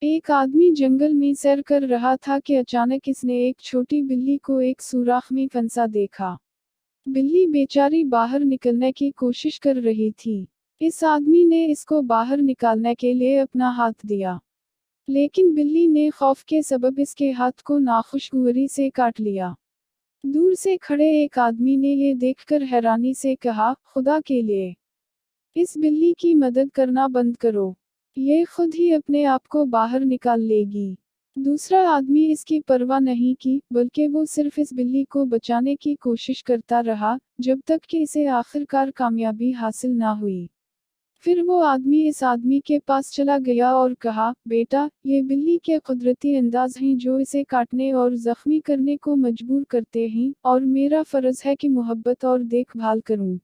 ایک آدمی جنگل میں سیر کر رہا تھا کہ اچانک اس نے ایک چھوٹی بلی کو ایک سوراخ میں پھنسا دیکھا۔ بلی بیچاری باہر نکلنے کی کوشش کر رہی تھی۔ اس آدمی نے اس کو باہر نکالنے کے لیے اپنا ہاتھ دیا، لیکن بلی نے خوف کے سبب اس کے ہاتھ کو ناخوشگواری سے کاٹ لیا۔ دور سے کھڑے ایک آدمی نے یہ دیکھ کر حیرانی سے کہا، خدا کے لیے اس بلی کی مدد کرنا بند کرو، یہ خود ہی اپنے آپ کو باہر نکال لے گی۔ دوسرا آدمی اس کی پرواہ نہیں کی، بلکہ وہ صرف اس بلی کو بچانے کی کوشش کرتا رہا، جب تک کہ اسے آخر کار کامیابی حاصل نہ ہوئی۔ پھر وہ آدمی اس آدمی کے پاس چلا گیا اور کہا، بیٹا، یہ بلی کے قدرتی انداز ہیں جو اسے کاٹنے اور زخمی کرنے کو مجبور کرتے ہیں، اور میرا فرض ہے کہ محبت اور دیکھ بھال کروں۔